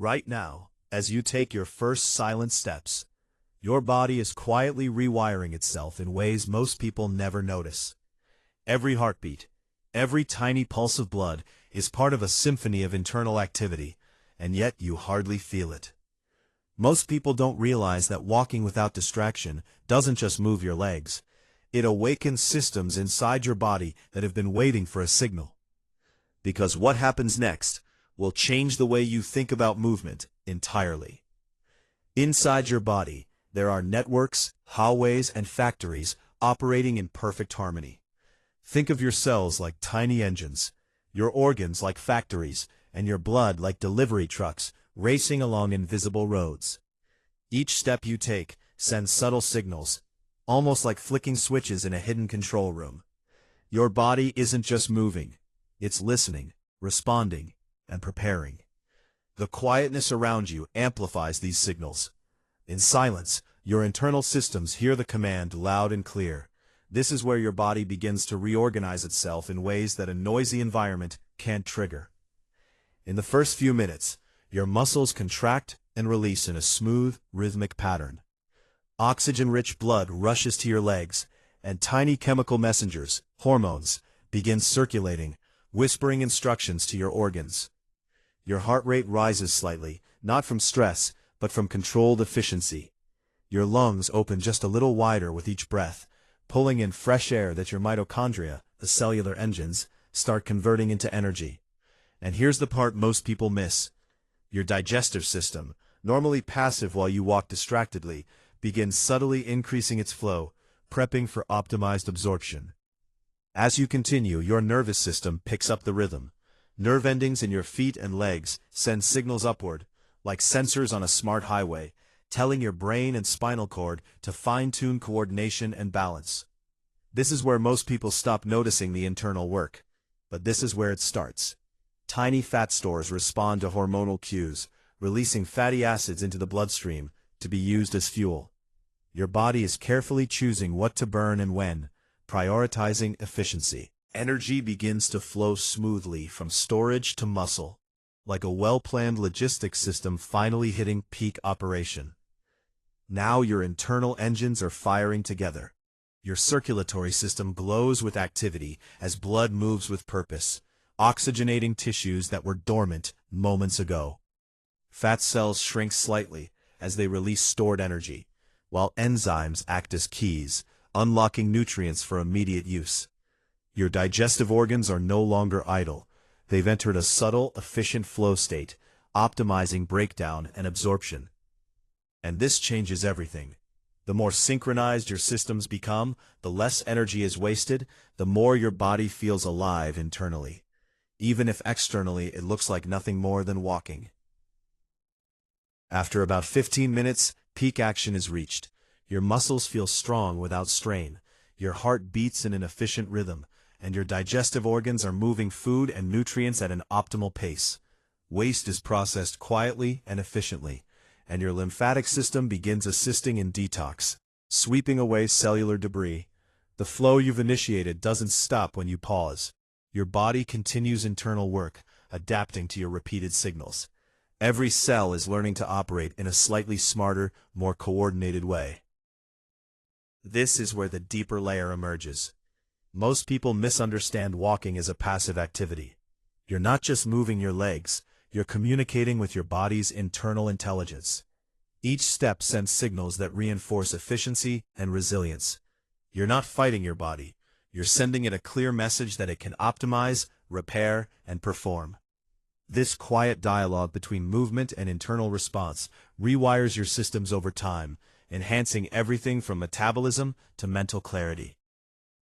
Right now, as you take your first silent steps, your body is quietly rewiring itself in ways most people never notice. Every heartbeat, every tiny pulse of blood is part of a symphony of internal activity, and yet you hardly feel it. Most people don't realize that walking without distraction doesn't just move your legs. It awakens systems inside your body that have been waiting for a signal. Because what happens next will change the way you think about movement entirely. Inside your body, there are networks, hallways, and factories operating in perfect harmony. Think of your cells like tiny engines, your organs like factories, and your blood like delivery trucks racing along invisible roads. Each step you take sends subtle signals, almost like flicking switches in a hidden control room. Your body isn't just moving, it's listening, responding, and preparing. The quietness around you amplifies these signals. In silence, your internal systems hear the command loud and clear. This is where your body begins to reorganize itself in ways that a noisy environment can't trigger. In the first few minutes, your muscles contract and release in a smooth, rhythmic pattern. Oxygen-rich blood rushes to your legs, and tiny chemical messengers, hormones, begin circulating, whispering instructions to your organs. Your heart rate rises slightly, not from stress, but from controlled efficiency. Your lungs open just a little wider with each breath, pulling in fresh air that your mitochondria, the cellular engines, start converting into energy. And here's the part most people miss. Your digestive system, normally passive while you walk distractedly, begins subtly increasing its flow, prepping for optimized absorption. As you continue, your nervous system picks up the rhythm. Nerve endings in your feet and legs send signals upward, like sensors on a smart highway, telling your brain and spinal cord to fine-tune coordination and balance. This is where most people stop noticing the internal work. But this is where it starts. Tiny fat stores respond to hormonal cues, releasing fatty acids into the bloodstream to be used as fuel. Your body is carefully choosing what to burn and when, prioritizing efficiency. Energy begins to flow smoothly from storage to muscle, like a well-planned logistics system finally hitting peak operation. Now your internal engines are firing together. Your circulatory system glows with activity as blood moves with purpose, oxygenating tissues that were dormant moments ago. Fat cells shrink slightly as they release stored energy, while enzymes act as keys, unlocking nutrients for immediate use. Your digestive organs are no longer idle. They've entered a subtle, efficient flow state, optimizing breakdown and absorption. And this changes everything. The more synchronized your systems become, the less energy is wasted, the more your body feels alive internally, even if externally it looks like nothing more than walking. After about 15 minutes, peak action is reached. Your muscles feel strong without strain, your heart beats in an efficient rhythm, and your digestive organs are moving food and nutrients at an optimal pace. Waste is processed quietly and efficiently, and your lymphatic system begins assisting in detox, sweeping away cellular debris. The flow you've initiated doesn't stop when you pause. Your body continues internal work, adapting to your repeated signals. Every cell is learning to operate in a slightly smarter, more coordinated way. This is where the deeper layer emerges. Most people misunderstand walking as a passive activity. You're not just moving your legs, you're communicating with your body's internal intelligence. Each step sends signals that reinforce efficiency and resilience. You're not fighting your body, you're sending it a clear message that it can optimize, repair, and perform. This quiet dialogue between movement and internal response rewires your systems over time, enhancing everything from metabolism to mental clarity.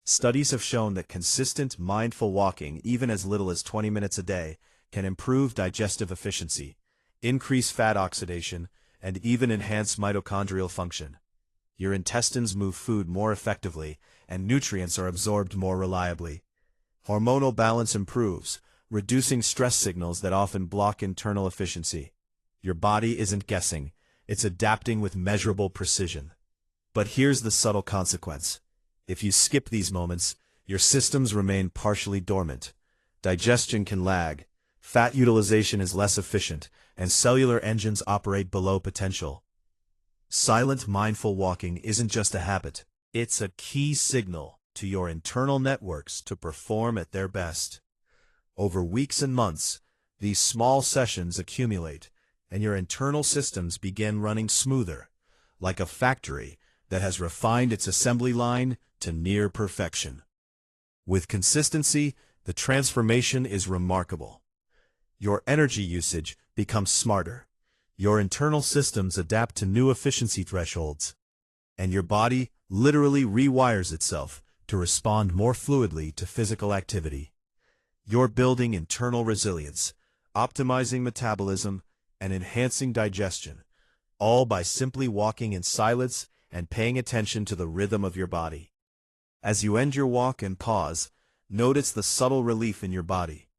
Studies have shown that consistent, mindful walking, even as little as 20 minutes a day, can improve digestive efficiency, increase fat oxidation, and even enhance mitochondrial function. Your intestines move food more effectively, and nutrients are absorbed more reliably. Hormonal balance improves, reducing stress signals that often block internal efficiency. Your body isn't guessing, it's adapting with measurable precision. But here's the subtle consequence. If you skip these moments, your systems remain partially dormant. Digestion can lag, fat utilization is less efficient, and cellular engines operate below potential. Silent, mindful walking isn't just a habit. It's a key signal to your internal networks to perform at their best. Over weeks and months, these small sessions accumulate, and your internal systems begin running smoother, like a factory that has refined its assembly line to near perfection. With consistency, the transformation is remarkable. Your energy usage becomes smarter, your internal systems adapt to new efficiency thresholds, and your body literally rewires itself to respond more fluidly to physical activity. You're building internal resilience, optimizing metabolism, and enhancing digestion, all by simply walking in silence and paying attention to the rhythm of your body. As you end your walk and pause, notice the subtle relief in your body.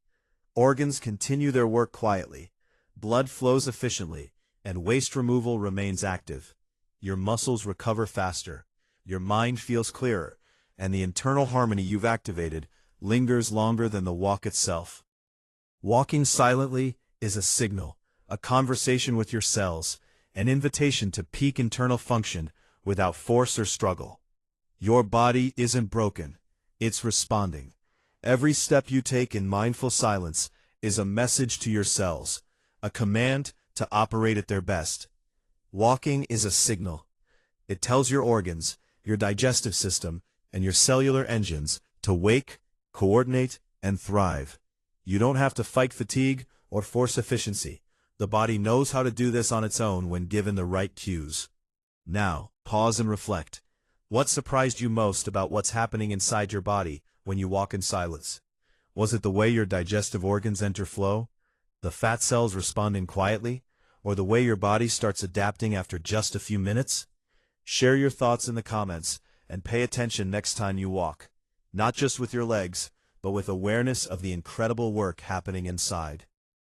Organs continue their work quietly, blood flows efficiently, and waste removal remains active. Your muscles recover faster, your mind feels clearer, and the internal harmony you've activated lingers longer than the walk itself. Walking silently is a signal, a conversation with your cells, an invitation to peak internal function without force or struggle. Your body isn't broken, it's responding. Every step you take in mindful silence is a message to your cells, a command to operate at their best. Walking is a signal. It tells your organs, your digestive system, and your cellular engines to wake, coordinate, and thrive. You don't have to fight fatigue or force efficiency. The body knows how to do this on its own when given the right cues. Now, pause and reflect. What surprised you most about what's happening inside your body when you walk in silence? Was it the way your digestive organs enter flow, the fat cells responding quietly, or the way your body starts adapting after just a few minutes? Share your thoughts in the comments and pay attention next time you walk, not just with your legs, but with awareness of the incredible work happening inside.